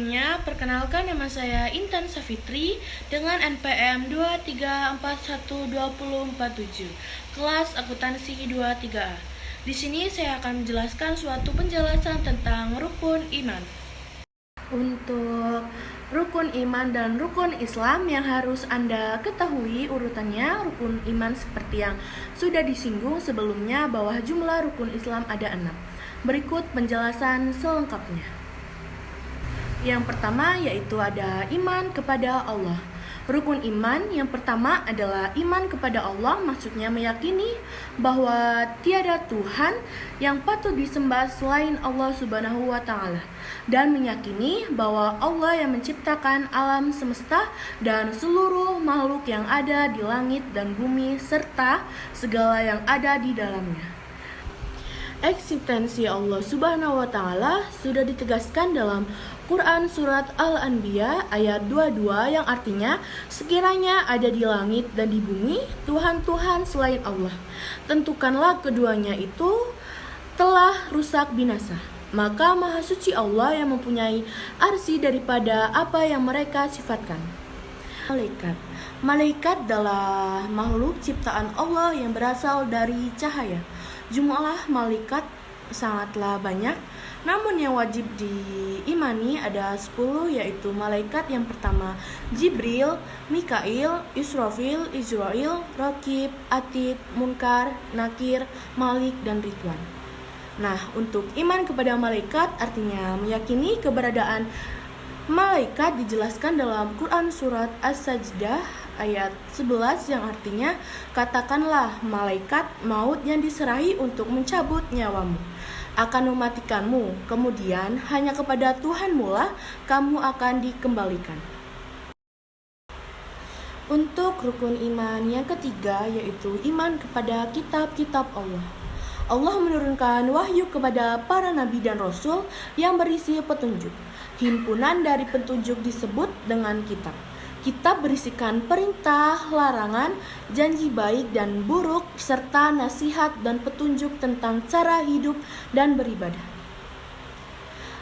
Sebelumnya, perkenalkan nama saya Intan Safitri dengan NPM 23412047, kelas akuntansi 23A. Di sini saya akan menjelaskan suatu penjelasan tentang rukun iman. Untuk rukun iman dan rukun Islam yang harus Anda ketahui urutannya, rukun iman seperti yang sudah disinggung sebelumnya bahwa jumlah rukun Islam ada 6. Berikut penjelasan selengkapnya. Yang pertama yaitu ada iman kepada Allah. Rukun iman yang pertama adalah iman kepada Allah, maksudnya meyakini bahwa tiada Tuhan yang patut disembah selain Allah Subhanahu wa Ta'ala, dan meyakini bahwa Allah yang menciptakan alam semesta dan seluruh makhluk yang ada di langit dan bumi serta segala yang ada di dalamnya. Eksistensi Allah Subhanahu wa Ta'ala sudah ditegaskan dalam Quran Surat Al-Anbiya ayat 22 yang artinya, sekiranya ada di langit dan di bumi Tuhan-Tuhan selain Allah, tentukanlah keduanya itu telah rusak binasa. Maka Maha Suci Allah yang mempunyai arsy daripada apa yang mereka sifatkan. Malaikat adalah makhluk ciptaan Allah yang berasal dari cahaya. Jumlah malaikat sangatlah banyak, namun yang wajib diimani ada 10, yaitu malaikat yang pertama Jibril, Mikail, Israfil, Izrail, Raqib, Atid, Munkar, Nakir, Malik, dan Ridwan. Nah, untuk iman kepada malaikat artinya meyakini keberadaan malaikat dijelaskan dalam Quran Surat As-Sajdah ayat 11 yang artinya, katakanlah malaikat maut yang diserahi untuk mencabut nyawamu akan mematikanmu, kemudian hanya kepada Tuhanmu lah kamu akan dikembalikan. Untuk rukun iman yang ketiga yaitu iman kepada kitab-kitab Allah. Allah menurunkan wahyu kepada para nabi dan rasul yang berisi petunjuk. Himpunan dari petunjuk disebut dengan kitab. Kitab berisikan perintah, larangan, janji baik dan buruk, serta nasihat dan petunjuk tentang cara hidup dan beribadah.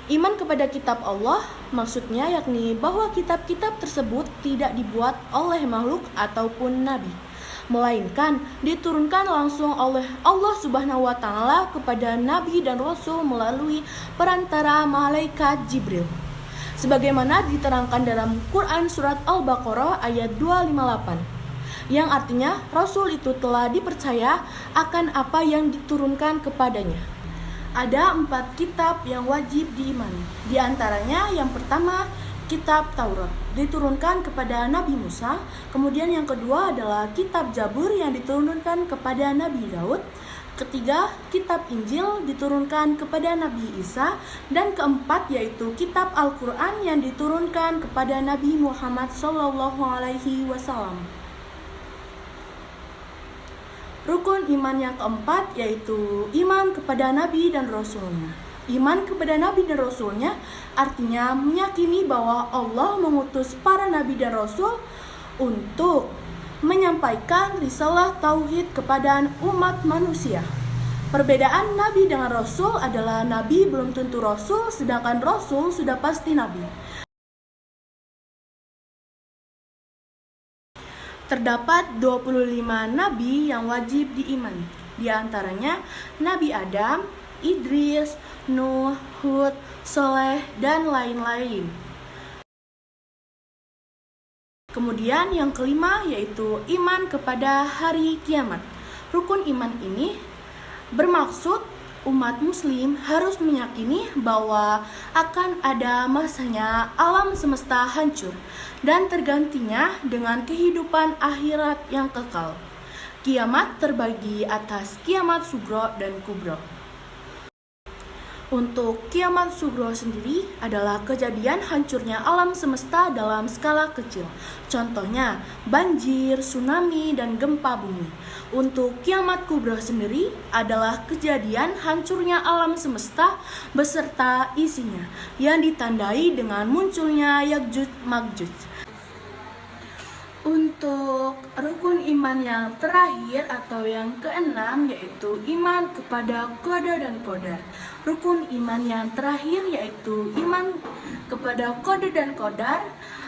Iman kepada kitab Allah maksudnya yakni bahwa kitab-kitab tersebut tidak dibuat oleh makhluk ataupun nabi, melainkan diturunkan langsung oleh Allah Subhanahu wa Ta'ala kepada nabi dan rasul melalui perantara malaikat Jibril, sebagaimana diterangkan dalam Quran Surat Al-Baqarah ayat 258, yang artinya Rasul itu telah dipercaya akan apa yang diturunkan kepadanya. Ada 4 kitab yang wajib diimani. Di antaranya yang pertama kitab Taurat diturunkan kepada Nabi Musa, kemudian yang kedua adalah kitab Zabur yang diturunkan kepada Nabi Daud, ketiga, kitab Injil diturunkan kepada Nabi Isa, dan keempat yaitu kitab Al-Quran yang diturunkan kepada Nabi Muhammad SAW. Rukun iman yang keempat yaitu iman kepada Nabi dan Rasulnya. Iman kepada Nabi dan Rasulnya artinya meyakini bahwa Allah mengutus para Nabi dan Rasul untuk menyampaikan risalah tauhid kepada umat manusia. Perbedaan Nabi dengan Rasul adalah Nabi belum tentu Rasul, sedangkan Rasul sudah pasti Nabi. Terdapat 25 Nabi yang wajib diimani. Di antaranya Nabi Adam, Idris, Nuh, Hud, Soleh, dan lain-lain. Kemudian yang kelima yaitu iman kepada hari kiamat. Rukun iman ini bermaksud umat muslim harus meyakini bahwa akan ada masanya alam semesta hancur dan tergantinya dengan kehidupan akhirat yang kekal. Kiamat terbagi atas kiamat sugro dan kubro. Untuk kiamat sugro sendiri adalah kejadian hancurnya alam semesta dalam skala kecil. Contohnya banjir, tsunami, dan gempa bumi. Untuk kiamat kubro sendiri adalah kejadian hancurnya alam semesta beserta isinya yang ditandai dengan munculnya Ya'juj Ma'juj. Untuk rukun iman yang terakhir atau yang keenam yaitu iman kepada qada dan qadar. Rukun iman yang terakhir yaitu iman kepada kepada kode dan qadar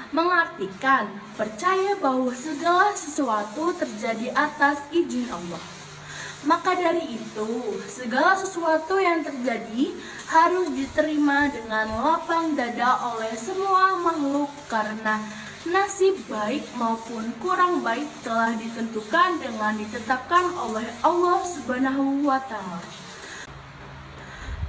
mengartikan percaya bahwa segala sesuatu terjadi atas izin Allah. Maka dari itu, segala sesuatu yang terjadi harus diterima dengan lapang dada oleh semua makhluk karena nasib baik maupun kurang baik telah ditentukan dengan ditetapkan oleh Allah Subhanahu wa Ta'ala.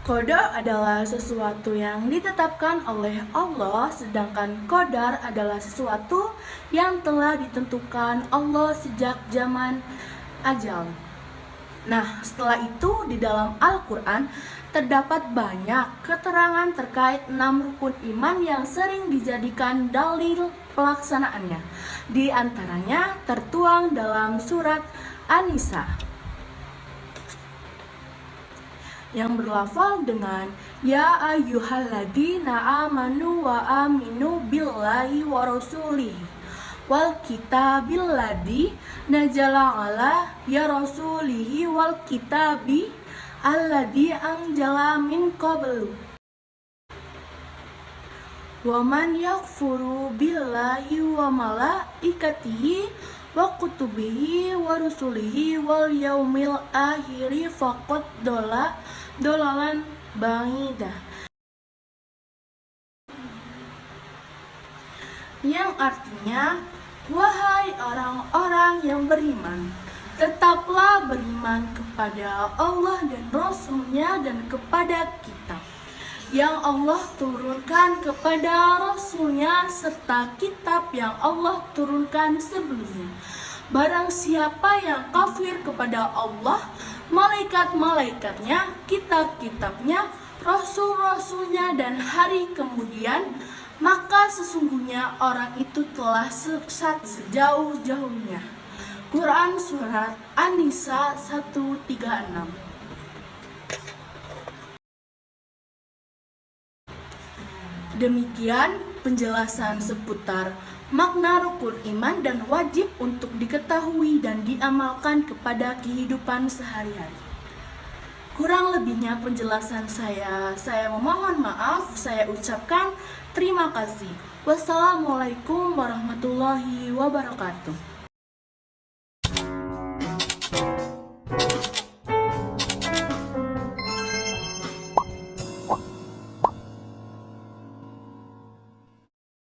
Qada adalah sesuatu yang ditetapkan oleh Allah, sedangkan qadar adalah sesuatu yang telah ditentukan Allah sejak zaman ajal. Nah, setelah itu di dalam Al-Quran terdapat banyak keterangan terkait 6 rukun iman yang sering dijadikan dalil pelaksanaannya. Di antaranya tertuang dalam surat An-Nisa yang berlafal dengan Ya ayyuhalladzina amanu wa aminu billahi wa rasulihi wal kitabil ladzi nazala ala ya rasulihi wal kitabi alladzi anzala min qablu wa man yakfuru billahi wa malaikatihi wa kutubihi wa rusulihi wal yaumil akhiri faqad dolalan ba'idah, yang artinya, wahai orang-orang yang beriman, tetaplah beriman kepada Allah dan Rasul-Nya dan kepada kitab yang Allah turunkan kepada Rasul-Nya serta kitab yang Allah turunkan sebelumnya. Barang siapa yang kafir kepada Allah, malaikat-malaikatnya, kitab-kitabnya, rasul-rasulnya, dan hari kemudian, maka sesungguhnya orang itu telah sesat sejauh-jauhnya. Quran Surat An-Nisa 136. Demikian penjelasan seputar makna rukun iman dan wajib untuk diketahui dan diamalkan kepada kehidupan sehari-hari. Kurang lebihnya penjelasan saya memohon maaf, saya ucapkan terima kasih. Wassalamualaikum warahmatullahi wabarakatuh.